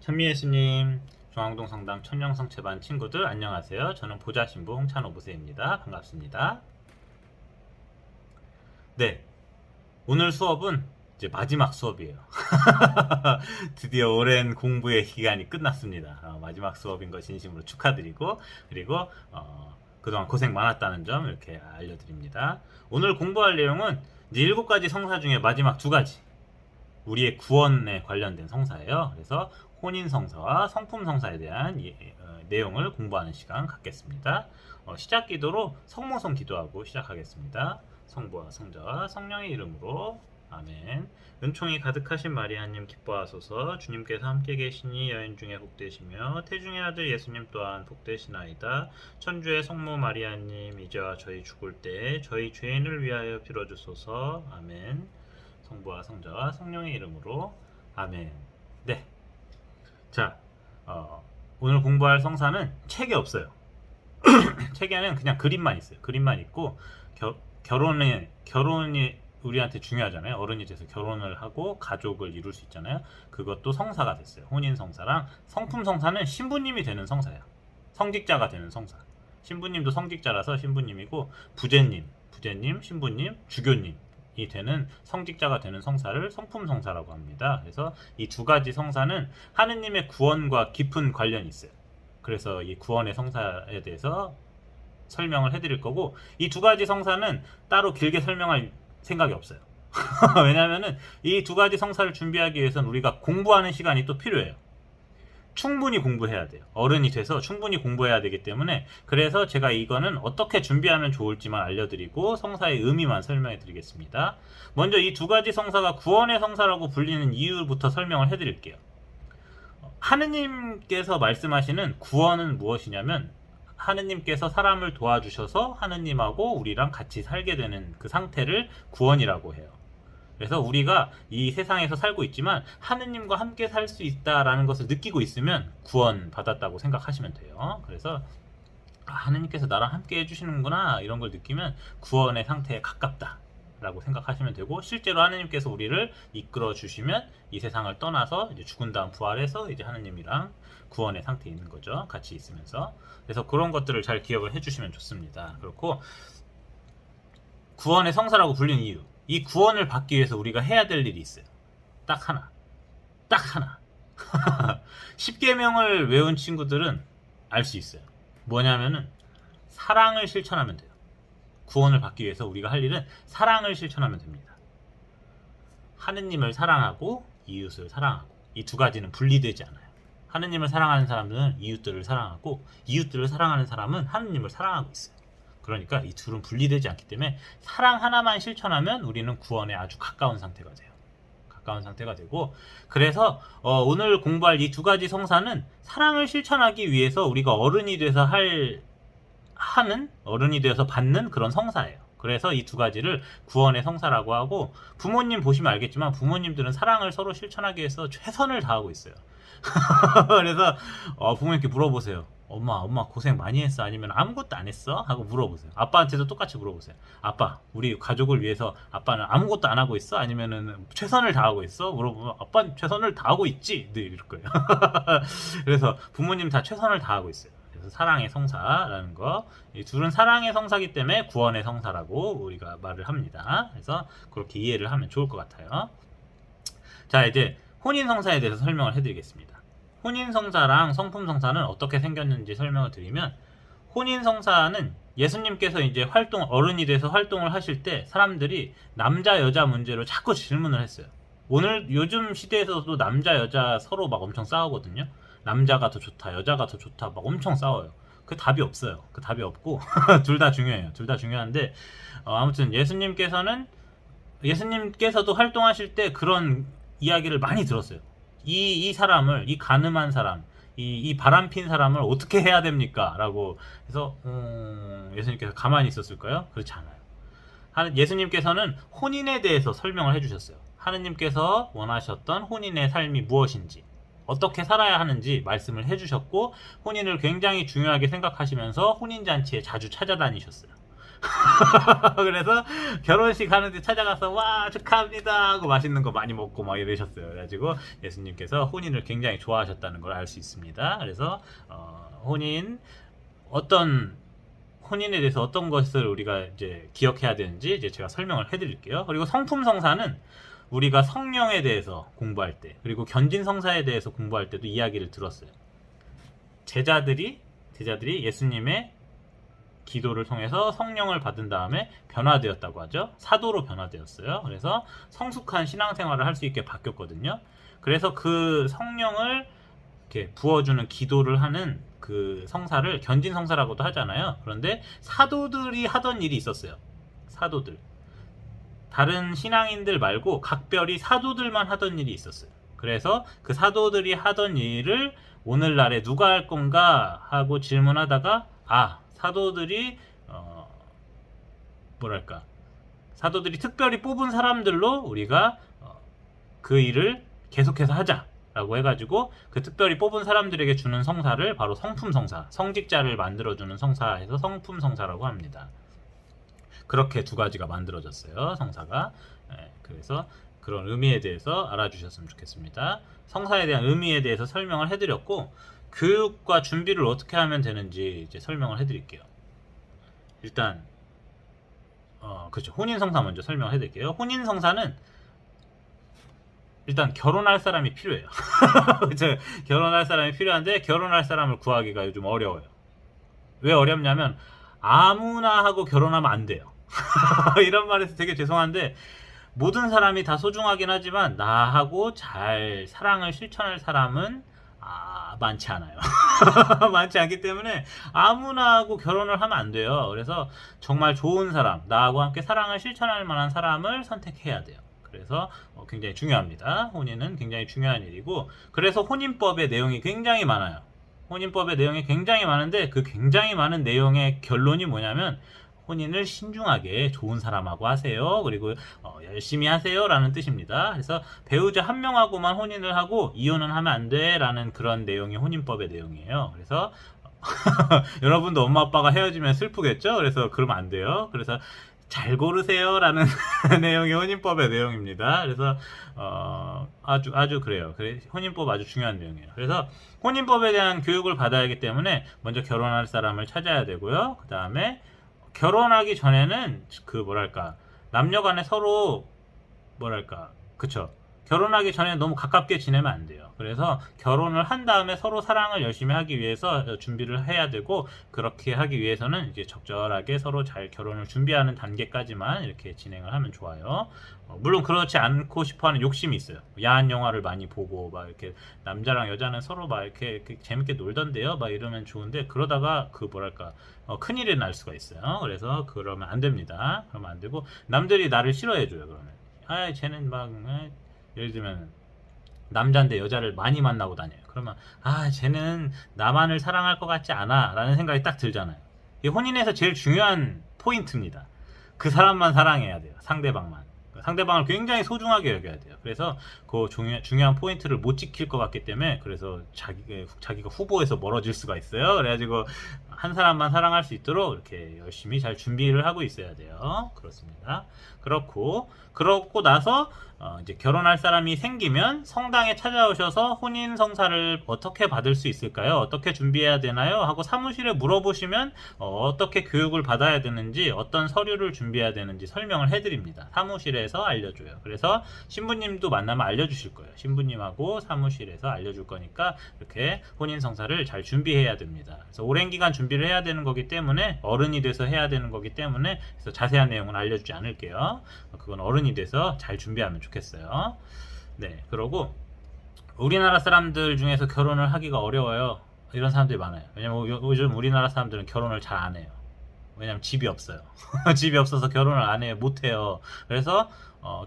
천미예수님, 중앙동 성당 천령성체반 친구들 안녕하세요. 저는 보좌신부 홍찬호부세입니다. 반갑습니다. 네, 오늘 수업은 이제 마지막 수업이에요. 드디어 오랜 공부의 기간이 끝났습니다. 마지막 수업인 거 진심으로 축하드리고, 그리고 그동안 고생 많았다는 점 이렇게 알려드립니다. 오늘 공부할 내용은 이제 7가지 성사 중에 마지막 2가지, 우리의 구원에 관련된 성사예요. 그래서 혼인성사와 성품성사에 대한 내용을 공부하는 시간 갖겠습니다. 시작 기도로 성모성 기도하고 시작하겠습니다. 성부와 성자와 성령의 이름으로 아멘. 은총이 가득하신 마리아님 기뻐하소서. 주님께서 함께 계시니 여인 중에 복되시며 태중의 아들 예수님 또한 복되시나이다. 천주의 성모 마리아님 이제와 저희 죽을 때 저희 죄인을 위하여 빌어주소서. 아멘. 성부와 성자와 성령의 이름으로 아멘. 네. 자, 오늘 공부할 성사는 책에 없어요. 책에는 그냥 그림만 있어요. 그림만 있고 결혼이 우리한테 중요하잖아요. 어른이 돼서 결혼을 하고 가족을 이룰 수 있잖아요. 그것도 성사가 됐어요. 혼인 성사랑 성품 성사는 신부님이 되는 성사예요. 성직자가 되는 성사. 신부님도 성직자라서 신부님이고 부제님, 신부님, 주교님 이 되는 성직자가 되는 성사를 성품 성사라고 합니다. 그래서 이 2가지 성사는 하느님의 구원과 깊은 관련이 있어요. 그래서 이 구원의 성사에 대해서 설명을 해드릴 거고, 이 2가지 성사는 따로 길게 설명할 생각이 없어요. 왜냐하면은 이 2가지 성사를 준비하기 위해서는 우리가 공부하는 시간이 또 필요해요. 충분히 공부해야 돼요. 어른이 돼서 충분히 공부해야 되기 때문에, 그래서 제가 이거는 어떻게 준비하면 좋을지만 알려드리고 성사의 의미만 설명해 드리겠습니다. 먼저 이 2가지 성사가 구원의 성사라고 불리는 이유부터 설명을 해 드릴게요. 하느님께서 말씀하시는 구원은 무엇이냐면, 하느님께서 사람을 도와주셔서 하느님하고 우리랑 같이 살게 되는 그 상태를 구원이라고 해요. 그래서 우리가 이 세상에서 살고 있지만 하느님과 함께 살 수 있다라는 것을 느끼고 있으면 구원 받았다고 생각하시면 돼요. 그래서 하느님께서 나랑 함께 해주시는구나 이런 걸 느끼면 구원의 상태에 가깝다 라고 생각하시면 되고, 실제로 하느님께서 우리를 이끌어 주시면 이 세상을 떠나서 이제 죽은 다음 부활해서 이제 하느님이랑 구원의 상태에 있는 거죠. 같이 있으면서. 그래서 그런 것들을 잘 기억을 해주시면 좋습니다. 그렇고, 구원의 성사라고 불리는 이유, 이 구원을 받기 위해서 우리가 해야 될 일이 있어요. 딱 하나. 10계명을 외운 친구들은 알 수 있어요. 뭐냐면은 사랑을 실천하면 돼요. 구원을 받기 위해서 우리가 할 일은 사랑을 실천하면 됩니다. 하느님을 사랑하고 이웃을 사랑하고, 이 2가지는 분리되지 않아요. 하느님을 사랑하는 사람들은 이웃들을 사랑하고, 이웃들을 사랑하는 사람은 하느님을 사랑하고 있어요. 그러니까 이 둘은 분리되지 않기 때문에 사랑 하나만 실천하면 우리는 구원에 아주 가까운 상태가 돼요. 가까운 상태가 되고, 그래서 오늘 공부할 이 2가지 성사는 사랑을 실천하기 위해서 우리가 어른이 돼서 어른이 되어서 받는 그런 성사예요. 그래서 이 2가지를 구원의 성사라고 하고, 부모님 보시면 알겠지만 부모님들은 사랑을 서로 실천하기 위해서 최선을 다하고 있어요. 그래서 부모님께 물어보세요. 엄마 고생 많이 했어? 아니면 아무것도 안 했어? 하고 물어보세요. 아빠한테도 똑같이 물어보세요. 아빠, 우리 가족을 위해서 아빠는 아무것도 안 하고 있어? 아니면은 최선을 다하고 있어? 물어보면 아빠는 최선을 다하고 있지? 늘 이럴 거예요. 그래서 부모님 다 최선을 다하고 있어요. 그래서 사랑의 성사라는 거, 이 둘은 사랑의 성사기 때문에 구원의 성사라고 우리가 말을 합니다. 그래서 그렇게 이해를 하면 좋을 것 같아요. 자, 이제 혼인성사에 대해서 설명을 해드리겠습니다. 혼인성사랑 성품성사는 어떻게 생겼는지 설명을 드리면, 혼인성사는 예수님께서 이제 어른이 돼서 활동을 하실 때 사람들이 남자 여자 문제로 자꾸 질문을 했어요. 요즘 시대에서도 남자 여자 서로 막 엄청 싸우거든요. 남자가 더 좋다, 여자가 더 좋다, 막 엄청 싸워요. 그 답이 없어요. 그 답이 없고 둘 다 중요해요. 둘 다 중요한데, 아무튼 예수님께서도 활동하실 때 그런 이야기를 많이 들었어요. 이 사람을, 이 가늠한 사람, 이 바람핀 사람을 어떻게 해야 됩니까? 라고 해서 예수님께서 가만히 있었을까요? 그렇지 않아요. 예수님께서는 혼인에 대해서 설명을 해주셨어요. 하느님께서 원하셨던 혼인의 삶이 무엇인지, 어떻게 살아야 하는지 말씀을 해주셨고, 혼인을 굉장히 중요하게 생각하시면서 혼인잔치에 자주 찾아다니셨어요. 그래서 결혼식 하는데 찾아가서 와 축하합니다 하고 맛있는 거 많이 먹고 막 이러셨어요. 그래가지고 예수님께서 혼인을 굉장히 좋아하셨다는 걸 알 수 있습니다. 그래서 혼인에 대해서 어떤 것을 우리가 이제 기억해야 되는지 이제 제가 설명을 해드릴게요. 그리고 성품성사는 우리가 성령에 대해서 공부할 때, 그리고 견진성사에 대해서 공부할 때도 이야기를 들었어요. 제자들이 예수님의 기도를 통해서 성령을 받은 다음에 변화되었다고 하죠. 사도로 변화되었어요. 그래서 성숙한 신앙생활을 할 수 있게 바뀌었거든요. 그래서 그 성령을 이렇게 부어주는 기도를 하는 그 성사를 견진성사라고도 하잖아요. 그런데 사도들이 하던 일이 있었어요. 사도들. 다른 신앙인들 말고 각별히 사도들만 하던 일이 있었어요. 그래서 그 사도들이 하던 일을 오늘날에 누가 할 건가 하고 질문하다가 사도들이 사도들이 특별히 뽑은 사람들로 우리가 그 일을 계속해서 하자라고 해가지고 그 특별히 뽑은 사람들에게 주는 성사를 바로 성품성사, 성직자를 만들어주는 성사에서 성품성사라고 합니다. 그렇게 두 가지가 만들어졌어요, 성사가. 그래서 그런 의미에 대해서 알아주셨으면 좋겠습니다. 성사에 대한 의미에 대해서 설명을 해드렸고, 교육과 준비를 어떻게 하면 되는지 이제 설명을 해드릴게요. 일단 그렇죠. 혼인성사 먼저 설명을 해드릴게요. 혼인성사는 일단 결혼할 사람이 필요해요. 그렇죠? 결혼할 사람이 필요한데 결혼할 사람을 구하기가 요즘 어려워요. 왜 어렵냐면 아무나 하고 결혼하면 안 돼요. 이런 말해서 되게 죄송한데 모든 사람이 다 소중하긴 하지만 나하고 잘 사랑을 실천할 사람은 많지 않아요. 많지 않기 때문에 아무나 하고 결혼을 하면 안 돼요. 그래서 정말 좋은 사람, 나하고 함께 사랑을 실천할 만한 사람을 선택해야 돼요. 그래서 굉장히 중요합니다. 혼인은 굉장히 중요한 일이고, 그래서 혼인법의 내용이 굉장히 많아요. 혼인법의 내용이 굉장히 많은데 그 굉장히 많은 내용의 결론이 뭐냐면 혼인을 신중하게 좋은 사람하고 하세요. 그리고 열심히 하세요 라는 뜻입니다. 그래서 배우자 한 명하고만 혼인을 하고 이혼은 하면 안 돼 라는 그런 내용이 혼인법의 내용이에요. 그래서 여러분도 엄마 아빠가 헤어지면 슬프겠죠? 그래서 그러면 안 돼요. 그래서 잘 고르세요 라는 내용이 혼인법의 내용입니다. 그래서 아주 그래요. 혼인법 아주 중요한 내용이에요. 그래서 혼인법에 대한 교육을 받아야 하기 때문에 먼저 결혼할 사람을 찾아야 되고요. 그 다음에 결혼하기 전에는 남녀 간에 서로 그쵸, 결혼하기 전에 너무 가깝게 지내면 안 돼요. 그래서 결혼을 한 다음에 서로 사랑을 열심히 하기 위해서 준비를 해야 되고, 그렇게 하기 위해서는 이제 적절하게 서로 잘 결혼을 준비하는 단계까지만 이렇게 진행을 하면 좋아요. 물론 그렇지 않고 싶어하는 욕심이 있어요. 야한 영화를 많이 보고 막 이렇게 남자랑 여자는 서로 막 이렇게 재밌게 놀던데요, 막 이러면 좋은데 그러다가 큰일이 날 수가 있어요. 그래서 그러면 안 됩니다. 그러면 안 되고, 남들이 나를 싫어해줘요. 그러면 쟤는 막 예를 들면 남자인데 여자를 많이 만나고 다녀요. 그러면 쟤는 나만을 사랑할 것 같지 않아 라는 생각이 딱 들잖아요. 이 혼인에서 제일 중요한 포인트입니다. 그 사람만 사랑해야 돼요. 상대방을 굉장히 소중하게 여겨야 돼요. 그래서 그 중요한 포인트를 못 지킬 것 같기 때문에, 그래서 자기가 후보에서 멀어질 수가 있어요. 그래가지고 한 사람만 사랑할 수 있도록 이렇게 열심히 잘 준비를 하고 있어야 돼요. 그렇습니다. 그러고 나서 이제 결혼할 사람이 생기면 성당에 찾아오셔서 혼인 성사를 어떻게 받을 수 있을까요? 어떻게 준비해야 되나요? 하고 사무실에 물어보시면 어떻게 교육을 받아야 되는지, 어떤 서류를 준비해야 되는지 설명을 해드립니다. 사무실에서 알려줘요. 그래서 신부님도 만나면 알려주실 거예요. 신부님하고 사무실에서 알려줄 거니까 이렇게 혼인 성사를 잘 준비해야 됩니다. 그래서 오랜 기간 준비를 해야 되는 거기 때문에, 어른이 돼서 해야 되는 거기 때문에, 그래서 자세한 내용은 알려주지 않을게요. 그건 어른이 돼서 잘 준비하면 좋겠어요. 네, 그러고 우리나라 사람들 중에서 결혼을 하기가 어려워요. 이런 사람들이 많아요. 왜냐면 요즘 우리나라 사람들은 결혼을 잘 안 해요. 왜냐면 집이 없어요. 집이 없어서 결혼을 안 해요. 못 해요. 그래서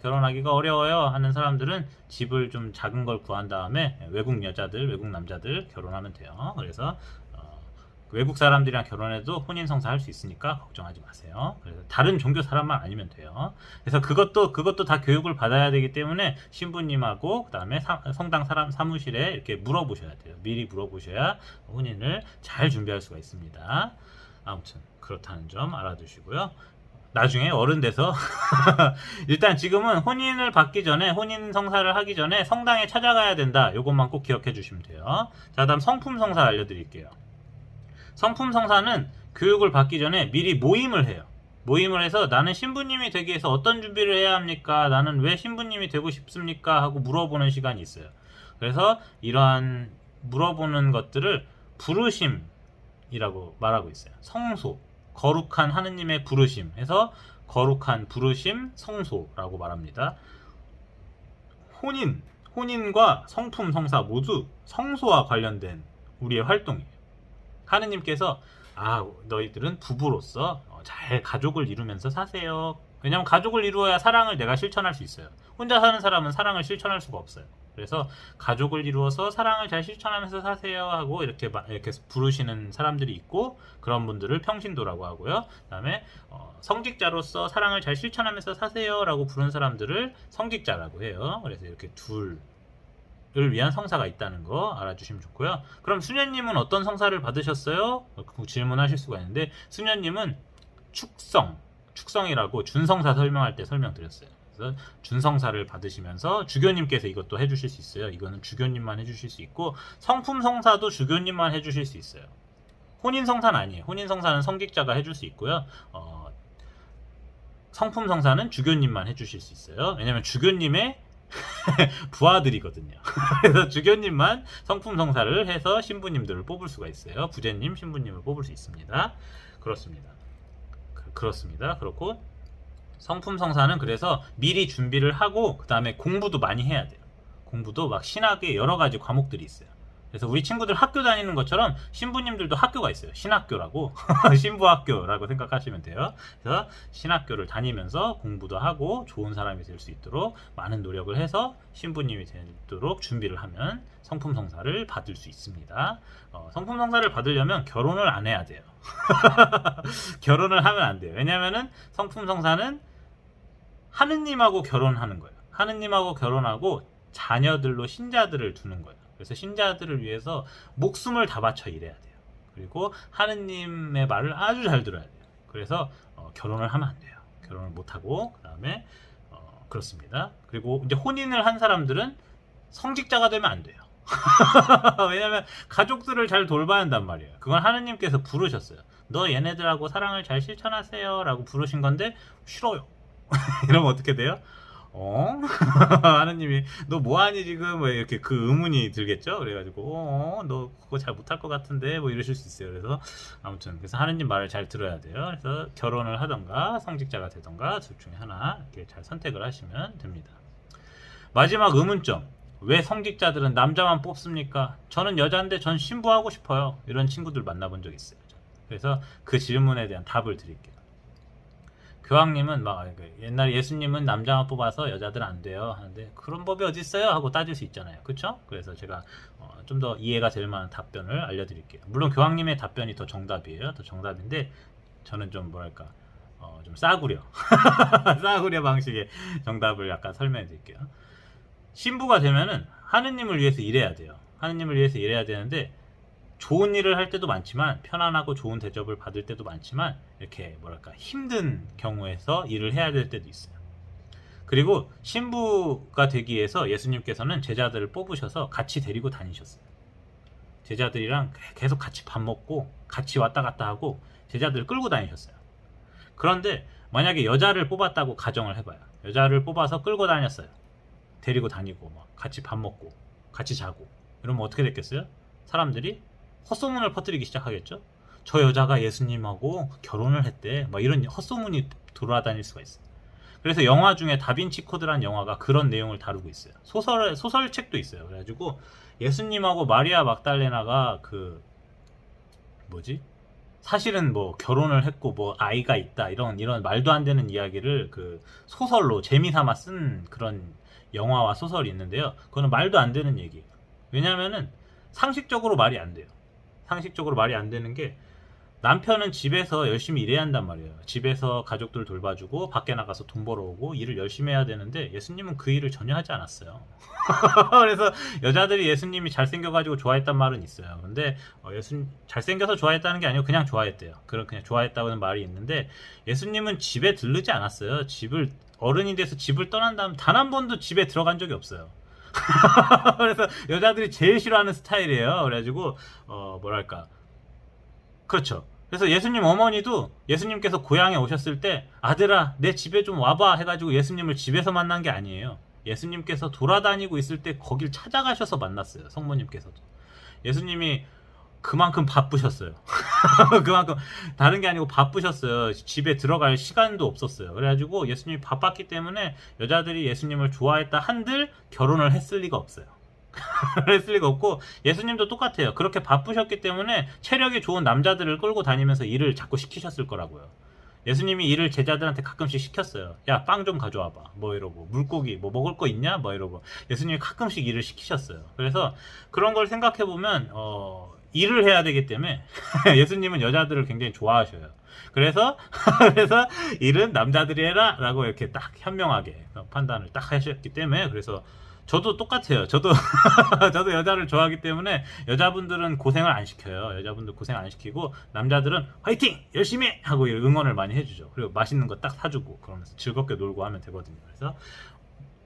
결혼하기가 어려워요 하는 사람들은 집을 좀 작은 걸 구한 다음에 외국 여자들, 외국 남자들 결혼하면 돼요. 그래서 외국 사람들이랑 결혼해도 혼인 성사 할 수 있으니까 걱정하지 마세요. 그래서 다른 종교 사람만 아니면 돼요. 그래서 그것도 다 교육을 받아야 되기 때문에 신부님하고 그다음에 성당 사무실에 이렇게 물어보셔야 돼요. 미리 물어보셔야 혼인을 잘 준비할 수가 있습니다. 아무튼 그렇다는 점 알아두시고요. 나중에 어른 돼서 일단 지금은 혼인을 받기 전에, 혼인 성사를 하기 전에 성당에 찾아가야 된다. 요것만 꼭 기억해 주시면 돼요. 자, 다음 성품 성사 알려드릴게요. 성품 성사는 교육을 받기 전에 미리 모임을 해요. 모임을 해서 나는 신부님이 되기 위해서 어떤 준비를 해야 합니까? 나는 왜 신부님이 되고 싶습니까? 하고 물어보는 시간이 있어요. 그래서 이러한 물어보는 것들을 부르심이라고 말하고 있어요. 성소, 거룩한 하느님의 부르심 해서 거룩한 부르심 성소라고 말합니다. 혼인과 성품 성사 모두 성소와 관련된 우리의 활동이에요. 하느님께서 너희들은 부부로서 잘 가족을 이루면서 사세요. 왜냐하면 가족을 이루어야 사랑을 내가 실천할 수 있어요. 혼자 사는 사람은 사랑을 실천할 수가 없어요. 그래서 가족을 이루어서 사랑을 잘 실천하면서 사세요 하고 이렇게 부르시는 사람들이 있고, 그런 분들을 평신도라고 하고요. 그다음에 성직자로서 사랑을 잘 실천하면서 사세요 라고 부르는 사람들을 성직자라고 해요. 그래서 이렇게 둘을 위한 성사가 있다는 거 알아주시면 좋고요. 그럼 수녀님은 어떤 성사를 받으셨어요? 질문하실 수가 있는데, 수녀님은 축성이라고 준성사 설명할 때 설명드렸어요. 그래서 준성사를 받으시면서 주교님께서 이것도 해주실 수 있어요. 이거는 주교님만 해주실 수 있고, 성품 성사도 주교님만 해주실 수 있어요. 혼인 성사는 아니에요. 혼인 성사는 성직자가 해줄 수 있고요. 성품 성사는 주교님만 해주실 수 있어요. 왜냐면 주교님의 부하들이거든요. 그래서 주교님만 성품 성사를 해서 신부님들을 뽑을 수가 있어요. 부제님, 신부님을 뽑을 수 있습니다. 그렇습니다. 그렇고 성품 성사는 그래서 미리 준비를 하고 그 다음에 공부도 많이 해야 돼요. 공부도 막 신학의 여러 가지 과목들이 있어요. 그래서 우리 친구들 학교 다니는 것처럼 신부님들도 학교가 있어요. 신학교라고 신부학교라고 생각하시면 돼요. 그래서 신학교를 다니면서 공부도 하고 좋은 사람이 될 수 있도록 많은 노력을 해서 신부님이 되도록 준비를 하면 성품 성사를 받을 수 있습니다. 성품 성사를 받으려면 결혼을 안 해야 돼요. 결혼을 하면 안 돼요. 왜냐면은 성품 성사는 하느님하고 결혼하는 거예요. 하느님하고 결혼하고 자녀들로 신자들을 두는 거예요. 그래서 신자들을 위해서 목숨을 다 바쳐 일해야 돼요. 그리고 하느님의 말을 아주 잘 들어야 돼요. 그래서 결혼을 하면 안 돼요. 결혼을 못하고, 그 다음에 그렇습니다. 그리고 이제 혼인을 한 사람들은 성직자가 되면 안 돼요. 왜냐면 가족들을 잘 돌봐야 한단 말이에요. 그건 하느님께서 부르셨어요. 너 얘네들하고 사랑을 잘 실천하세요 라고 부르신 건데 싫어요. 이러면 어떻게 돼요? 하느님이 너 뭐하니 지금 뭐 이렇게 그 의문이 들겠죠. 그래가지고 너 그거 잘 못할 것 같은데 뭐 이러실 수 있어요. 그래서 아무튼 그래서 하느님 말을 잘 들어야 돼요. 그래서 결혼을 하던가 성직자가 되던가 둘 중에 하나 이렇게 잘 선택을 하시면 됩니다. 마지막 의문점, 왜 성직자들은 남자만 뽑습니까? 저는 여자인데 전 신부하고 싶어요. 이런 친구들 만나본 적 있어요. 그래서 그 질문에 대한 답을 드릴게요. 교황님은 막 옛날 예수님은 남자만 뽑아서 여자들 안 돼요 하는데, 그런 법이 어디 있어요? 하고 따질 수 있잖아요. 그렇죠? 그래서 제가 좀 더 이해가 될 만한 답변을 알려드릴게요. 물론 교황님의 답변이 더 정답이에요. 더 정답인데 저는 좀 뭐랄까 좀 싸구려 싸구려 방식의 정답을 약간 설명해 드릴게요. 신부가 되면은 하느님을 위해서 일해야 돼요. 하느님을 위해서 일해야 되는데 좋은 일을 할 때도 많지만, 편안하고 좋은 대접을 받을 때도 많지만, 이렇게 뭐랄까 힘든 경우에서 일을 해야 될 때도 있어요. 그리고 신부가 되기 위해서 예수님께서는 제자들을 뽑으셔서 같이 데리고 다니셨어요. 제자들이랑 계속 같이 밥 먹고 같이 왔다 갔다 하고 제자들을 끌고 다니셨어요. 그런데 만약에 여자를 뽑았다고 가정을 해봐요. 여자를 뽑아서 끌고 다녔어요. 데리고 다니고 막 같이 밥 먹고 같이 자고 이러면 어떻게 됐겠어요? 사람들이 헛소문을 퍼뜨리기 시작하겠죠. 저 여자가 예수님하고 결혼을 했대, 막 이런 헛소문이 돌아다닐 수가 있어요. 그래서 영화 중에 다빈치 코드라는 영화가 그런 내용을 다루고 있어요. 소설책도 있어요. 그래가지고 예수님하고 마리아 막달레나가 사실은 뭐 결혼을 했고 뭐 아이가 있다 이런 말도 안 되는 이야기를 그 소설로 재미삼아 쓴 그런 영화와 소설이 있는데요. 그거는 말도 안 되는 얘기예요. 왜냐하면은 상식적으로 말이 안 돼요. 상식적으로 말이 안 되는 게, 남편은 집에서 열심히 일해야 한단 말이에요. 집에서 가족들 돌봐주고 밖에 나가서 돈 벌어오고 일을 열심히 해야 되는데 예수님은 그 일을 전혀 하지 않았어요. 그래서 여자들이 예수님이 잘생겨가지고 좋아했단 말은 있어요. 근데 예수님 잘생겨서 좋아했다는 게 아니고 그냥 좋아했대요. 그냥 좋아했다는 말이 있는데 예수님은 집에 들르지 않았어요. 집을 어른이 돼서 집을 떠난 다음 단 한 번도 집에 들어간 적이 없어요. 그래서 여자들이 제일 싫어하는 스타일이에요. 그래가지고 뭐랄까 그렇죠. 그래서 예수님 어머니도 예수님께서 고향에 오셨을 때 아들아 내 집에 좀 와봐 해가지고 예수님을 집에서 만난 게 아니에요. 예수님께서 돌아다니고 있을 때 거길 찾아가셔서 만났어요. 성모님께서도. 예수님이 그만큼 바쁘셨어요. 그만큼 다른 게 아니고 바쁘셨어요. 집에 들어갈 시간도 없었어요. 그래가지고 예수님이 바빴기 때문에 여자들이 예수님을 좋아했다 한들 결혼을 했을 리가 없어요. 했을 리가 없고 예수님도 똑같아요. 그렇게 바쁘셨기 때문에 체력이 좋은 남자들을 끌고 다니면서 일을 자꾸 시키셨을 거라고요. 예수님이 일을 제자들한테 가끔씩 시켰어요. 야, 빵 좀 가져와봐. 뭐 이러고 물고기 뭐 먹을 거 있냐? 뭐 이러고 예수님이 가끔씩 일을 시키셨어요. 그래서 그런 걸 생각해 보면 일을 해야 되기 때문에 예수님은 여자들을 굉장히 좋아하셔요. 그래서 일은 남자들이 해라라고 이렇게 딱 현명하게 판단을 딱 하셨기 때문에 그래서 저도 똑같아요. 저도 저도 여자를 좋아하기 때문에 여자분들은 고생을 안 시켜요. 여자분들 고생 안 시키고 남자들은 화이팅 열심히 해! 하고 응원을 많이 해주죠. 그리고 맛있는 거 딱 사주고 그러면서 즐겁게 놀고 하면 되거든요. 그래서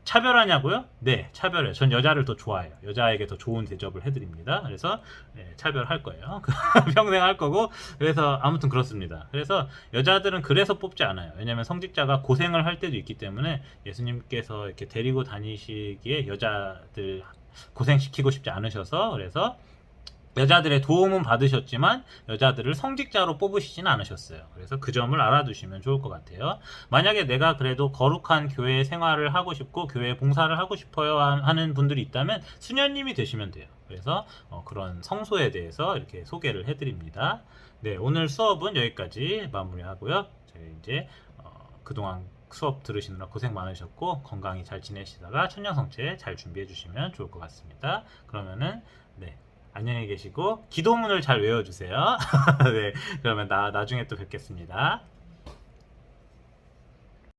차별하냐고요? 네, 차별해요. 전 여자를 더 좋아해요. 여자에게 더 좋은 대접을 해드립니다. 그래서 차별할 거예요. 평생 할 거고. 그래서 아무튼 그렇습니다. 그래서 여자들은 그래서 뽑지 않아요. 왜냐하면 성직자가 고생을 할 때도 있기 때문에 예수님께서 이렇게 데리고 다니시기에 여자들 고생시키고 싶지 않으셔서 그래서 여자들의 도움은 받으셨지만 여자들을 성직자로 뽑으시진 않으셨어요. 그래서 그 점을 알아두시면 좋을 것 같아요. 만약에 내가 그래도 거룩한 교회 생활을 하고 싶고 교회 봉사를 하고 싶어요 하는 분들이 있다면 수녀님이 되시면 돼요. 그래서 그런 성소에 대해서 이렇게 소개를 해드립니다. 네, 오늘 수업은 여기까지 마무리하고요. 저희 이제 그동안 수업 들으시느라 고생 많으셨고 건강히 잘 지내시다가 천년성체 잘 준비해 주시면 좋을 것 같습니다. 그러면은 네. 안녕히 계시고 기도문을 잘 외워주세요. 네, 그러면 나중에 또 뵙겠습니다.